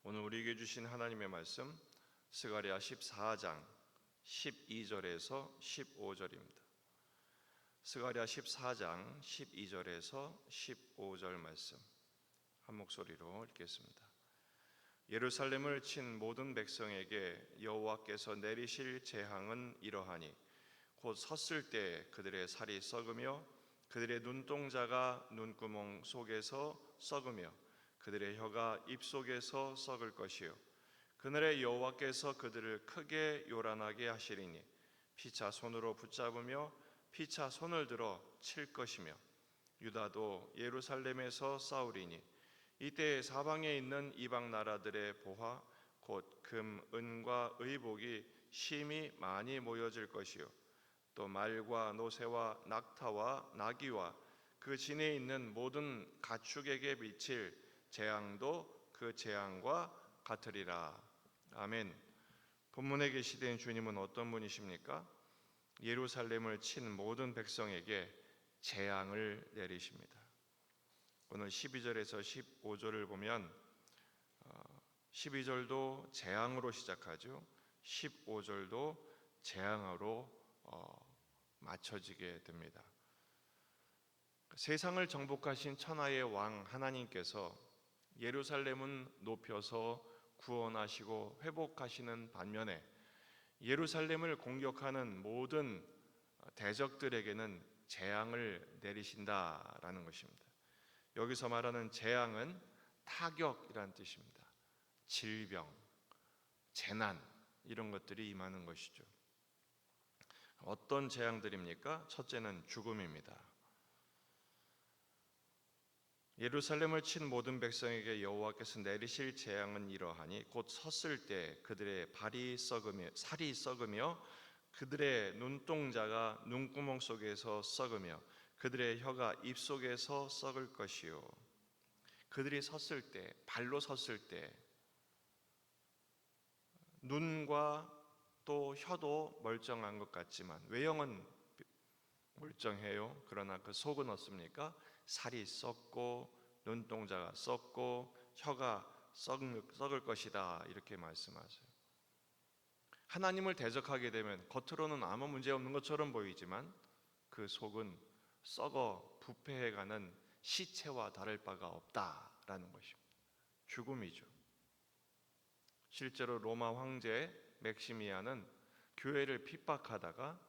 오늘 우리에게 주신 하나님의 말씀 스가랴 14장 12절에서 15절입니다. 스가랴 14장 12절에서 15절 말씀 한 목소리로 읽겠습니다. 예루살렘을 친 모든 백성에게 여호와께서 내리실 재앙은 이러하니 곧 섰을 때 그들의 살이 썩으며 그들의 눈동자가 눈구멍 속에서 썩으며 그들의 혀가 입속에서 썩을 것이요 그날에 여호와께서 그들을 크게 요란하게 하시리니 피차 손으로 붙잡으며 피차 손을 들어 칠 것이며 유다도 예루살렘에서 싸우리니 이때 사방에 있는 이방 나라들의 보화 곧 금, 은과 의복이 심히 많이 모여질 것이요 또 말과 노새와 낙타와 나귀와 그 진에 있는 모든 가축에게 미칠 재앙도 그 재앙과 같으리라. 아멘. 본문에 계시된 주님은 어떤 분이십니까? 예루살렘을 친 모든 백성에게 재앙을 내리십니다. 오늘 12절에서 15절을 보면 12절도 재앙으로 시작하죠. 15절도 재앙으로 맞춰지게 됩니다. 세상을 정복하신 천하의 왕 하나님께서 예루살렘은 높여서 구원하시고 회복하시는 반면에 예루살렘을 공격하는 모든 대적들에게는 재앙을 내리신다라는 것입니다. 여기서 말하는 재앙은 타격이라는 뜻입니다. 질병, 재난 이런 것들이 임하는 것이죠. 어떤 재앙들입니까? 첫째는 죽음입니다. 예루살렘을 친 모든 백성에게 여호와께서 내리실 재앙은 이러하니 곧 섰을 때 그들의 살이 썩으며 그들의 눈동자가 눈구멍 속에서 썩으며 그들의 혀가 입속에서 썩을 것이요 그들이 섰을 때, 발로 섰을 때 눈과 또 혀도 멀쩡한 것 같지만 외형은 멀쩡해요. 그러나 그 속은 어떻습니까? 살이 썩고 눈동자가 썩고 혀가 썩을 것이다 이렇게 말씀하세요. 하나님을 대적하게 되면 겉으로는 아무 문제 없는 것처럼 보이지만 그 속은 썩어 부패해가는 시체와 다를 바가 없다라는 것입니다. 죽음이죠. 실제로 로마 황제 맥시미안은 교회를 핍박하다가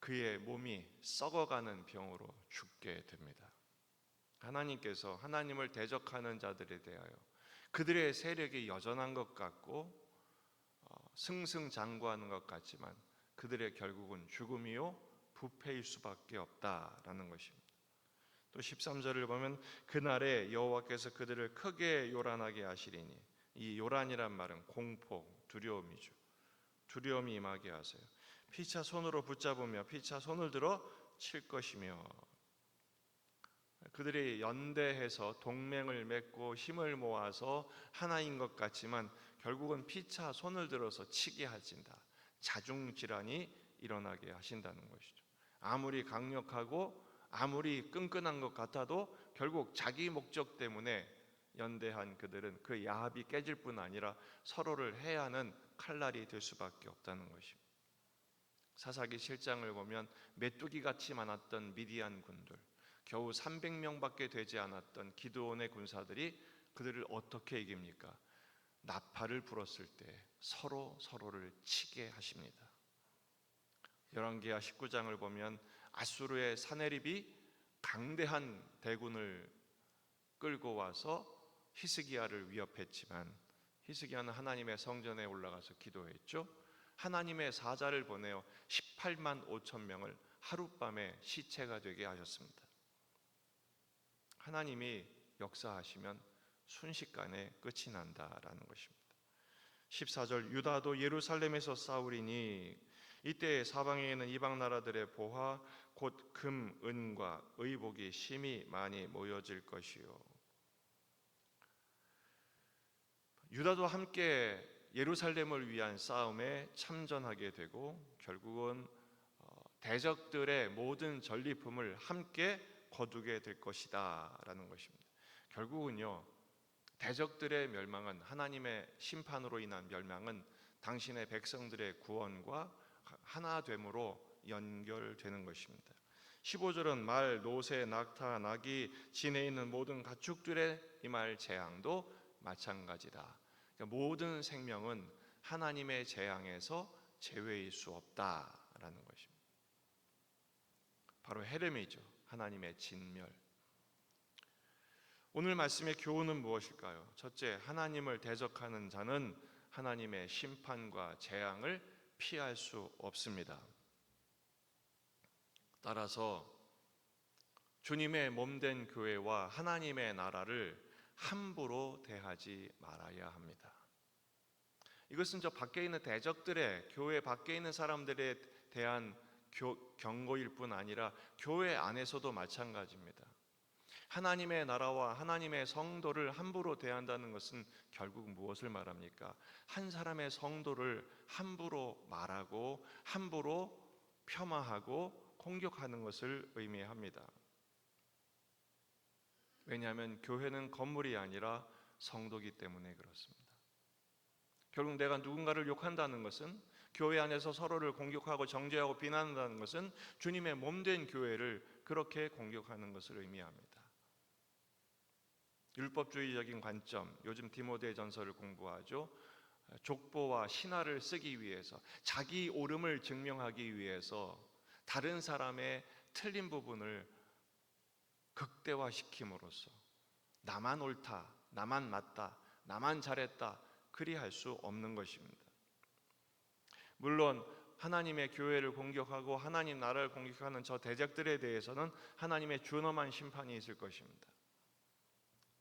그의 몸이 썩어가는 병으로 죽게 됩니다. 하나님께서 하나님을 대적하는 자들에 대하여 그들의 세력이 여전한 것 같고 승승장구하는 것 같지만 그들의 결국은 죽음이요 부패일 수밖에 없다라는 것입니다. 또 13절을 보면 그날에 여호와께서 그들을 크게 요란하게 하시리니 이 요란이란 말은 공포, 두려움이죠. 두려움이 임하게 하세요. 피차 손으로 붙잡으며 피차 손을 들어 칠 것이며 그들이 연대해서 동맹을 맺고 힘을 모아서 하나인 것 같지만 결국은 피차 손을 들어서 치게 하신다. 자중질환이 일어나게 하신다는 것이죠. 아무리 강력하고 아무리 끈끈한 것 같아도 결국 자기 목적 때문에 연대한 그들은 그 야합이 깨질 뿐 아니라 서로를 해하는 칼날이 될 수밖에 없다는 것입니다. 사사기 7장을 보면 메뚜기같이 많았던 미디안 군들, 겨우 300명밖에 되지 않았던 기드온의 군사들이 그들을 어떻게 이깁니까? 나팔을 불었을 때 서로를 치게 하십니다. 열왕기하 19장을 보면 아수르의 사네립이 강대한 대군을 끌고 와서 히스기야를 위협했지만 히스기야는 하나님의 성전에 올라가서 기도했죠. 하나님의 사자를 보내어 18만 5천 명을 하룻밤에 시체가 되게 하셨습니다. 하나님이 역사하시면 순식간에 끝이 난다라는 것입니다. 14절 유다도 예루살렘에서 싸우리니 이때 사방에 있는 이방 나라들의 보화 곧 금, 은과 의복이 심히 많이 모여질 것이요 유다도 함께 예루살렘을 위한 싸움에 참전하게 되고 결국은 대적들의 모든 전리품을 함께 거두게 될 것이다 라는 것입니다. 결국은요 대적들의 멸망은, 하나님의 심판으로 인한 멸망은 당신의 백성들의 구원과 하나됨으로 연결되는 것입니다. 15절은 말, 노새, 낙타, 나귀, 진에 있는 모든 가축들의 임할 재앙도 마찬가지다. 그러니까 모든 생명은 하나님의 재앙에서 제외일 수 없다라는 것입니다. 바로 헤르미죠. 하나님의 진멸. 오늘 말씀의 교훈은 무엇일까요? 첫째, 하나님을 대적하는 자는 하나님의 심판과 재앙을 피할 수 없습니다. 따라서 주님의 몸된 교회와 하나님의 나라를 함부로 대하지 말아야 합니다. 이것은 저 밖에 있는 대적들의, 교회 밖에 있는 사람들에 대한 경고일 뿐 아니라 교회 안에서도 마찬가지입니다. 하나님의 나라와 하나님의 성도를 함부로 대한다는 것은 결국 무엇을 말합니까? 한 사람의 성도를 함부로 말하고 함부로 폄하하고 공격하는 것을 의미합니다. 왜냐하면 교회는 건물이 아니라 성도이기 때문에 그렇습니다. 결국 내가 누군가를 욕한다는 것은, 교회 안에서 서로를 공격하고 정죄하고 비난한다는 것은 주님의 몸된 교회를 그렇게 공격하는 것을 의미합니다. 율법주의적인 관점, 요즘 디모데전서를 공부하죠. 족보와 신화를 쓰기 위해서, 자기 옳음을 증명하기 위해서 다른 사람의 틀린 부분을 극대화시킴으로써 나만 옳다, 나만 맞다, 나만 잘했다, 그리할 수 없는 것입니다. 물론 하나님의 교회를 공격하고 하나님 나라를 공격하는 저 대적들에 대해서는 하나님의 준엄한 심판이 있을 것입니다.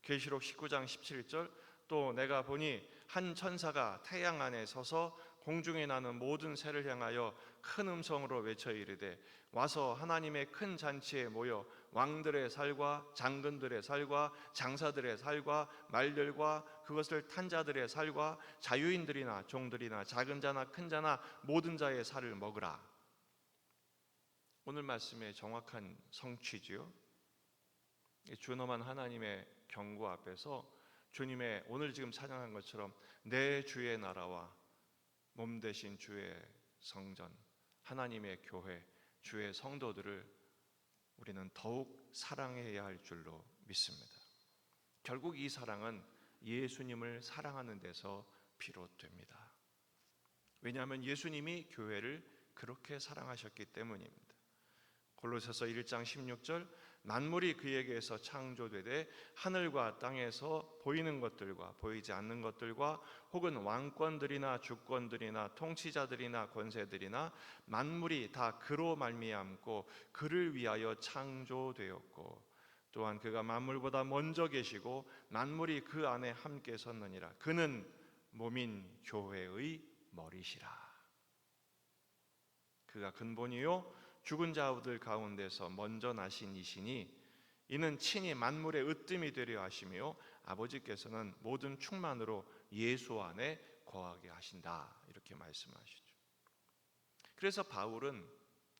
계시록 19장 17절, 또 내가 보니 한 천사가 태양 안에 서서 공중에 나는 모든 새를 향하여 큰 음성으로 외쳐 이르되, 와서 하나님의 큰 잔치에 모여 왕들의 살과 장군들의 살과 장사들의 살과 말들과 그것을 탄 자들의 살과 자유인들이나 종들이나 작은 자나 큰 자나 모든 자의 살을 먹으라. 오늘 말씀의 정확한 성취지요. 준엄한 하나님의 경고 앞에서 주님의 오늘 지금 찬양한 것처럼 내 주의 나라와 몸 대신 주의 성전, 하나님의 교회, 주의 성도들을 우리는 더욱 사랑해야 할 줄로 믿습니다. 결국 이 사랑은 예수님을 사랑하는 데서 비롯됩니다. 왜냐하면 예수님이 교회를 그렇게 사랑하셨기 때문입니다. 골로새서 1장 16절, 만물이 그에게서 창조되되 하늘과 땅에서 보이는 것들과 보이지 않는 것들과 혹은 왕권들이나 주권들이나 통치자들이나 권세들이나 만물이 다 그로 말미암고 그를 위하여 창조되었고, 또한 그가 만물보다 먼저 계시고 만물이 그 안에 함께 섰느니라. 그는 몸인 교회의 머리시라. 그가 근본이요 죽은 자들 가운데서 먼저 나신 이시니 이는 친히 만물의 으뜸이 되려 하시며 아버지께서는 모든 충만으로 예수 안에 거하게 하신다, 이렇게 말씀하시죠. 그래서 바울은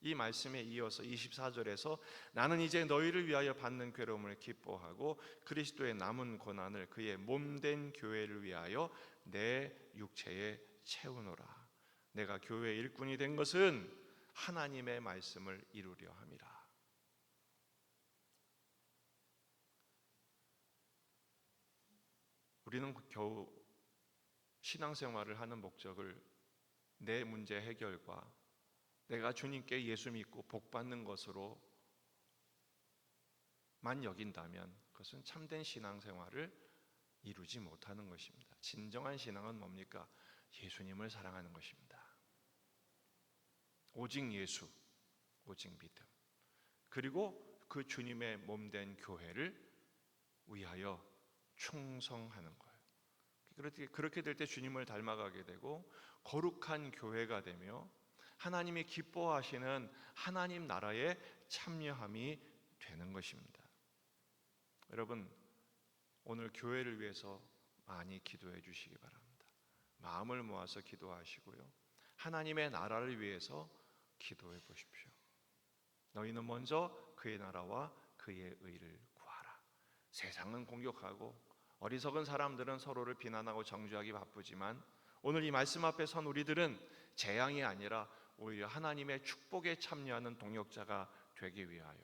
이 말씀에 이어서 24절에서 나는 이제 너희를 위하여 받는 괴로움을 기뻐하고 그리스도의 남은 고난을 그의 몸된 교회를 위하여 내 육체에 채우노라. 내가 교회의 일꾼이 된 것은 하나님의 말씀을 이루려 함이라. 우리는 겨우 신앙생활을 하는 목적을 내 문제 해결과 내가 주님께 예수 믿고 복 받는 것으로만 여긴다면 그것은 참된 신앙생활을 이루지 못하는 것입니다. 진정한 신앙은 뭡니까? 예수님을 사랑하는 것입니다. 오직 예수, 오직 믿음, 그리고 그 주님의 몸된 교회를 위하여 충성하는 거예요. 그렇게 될 때 주님을 닮아가게 되고 거룩한 교회가 되며 하나님이 기뻐하시는 하나님 나라에 참여함이 되는 것입니다. 여러분, 오늘 교회를 위해서 많이 기도해 주시기 바랍니다. 마음을 모아서 기도하시고요, 하나님의 나라를 위해서 기도해 보십시오. 너희는 먼저 그의 나라와 그의 의를 구하라. 세상은 공격하고 어리석은 사람들은 서로를 비난하고 정죄하기 바쁘지만 오늘 이 말씀 앞에 선 우리들은 재앙이 아니라 오히려 하나님의 축복에 참여하는 동역자가 되기 위하여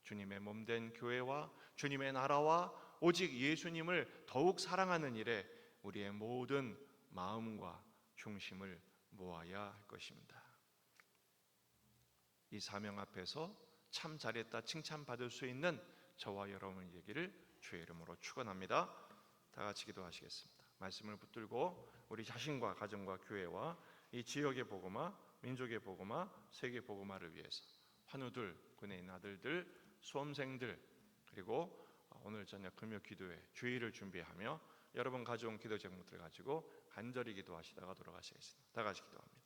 주님의 몸된 교회와 주님의 나라와 오직 예수님을 더욱 사랑하는 일에 우리의 모든 마음과 중심을 모아야 할 것입니다. 이 사명 앞에서 참 잘했다 칭찬받을 수 있는 저와 여러분의 얘기를 주의 이름으로 축원합니다. 다 같이 기도하시겠습니다. 말씀을 붙들고 우리 자신과 가정과 교회와 이 지역의 복음화, 민족의 복음화, 세계 복음화를 위해서 환우들, 군에 있는 아들들, 수험생들, 그리고 오늘 저녁 금요 기도회 주의를 준비하며 여러분 가져온 기도 제목들을 가지고 간절히 기도하시다가 돌아가시겠습니다. 다 같이 기도합니다.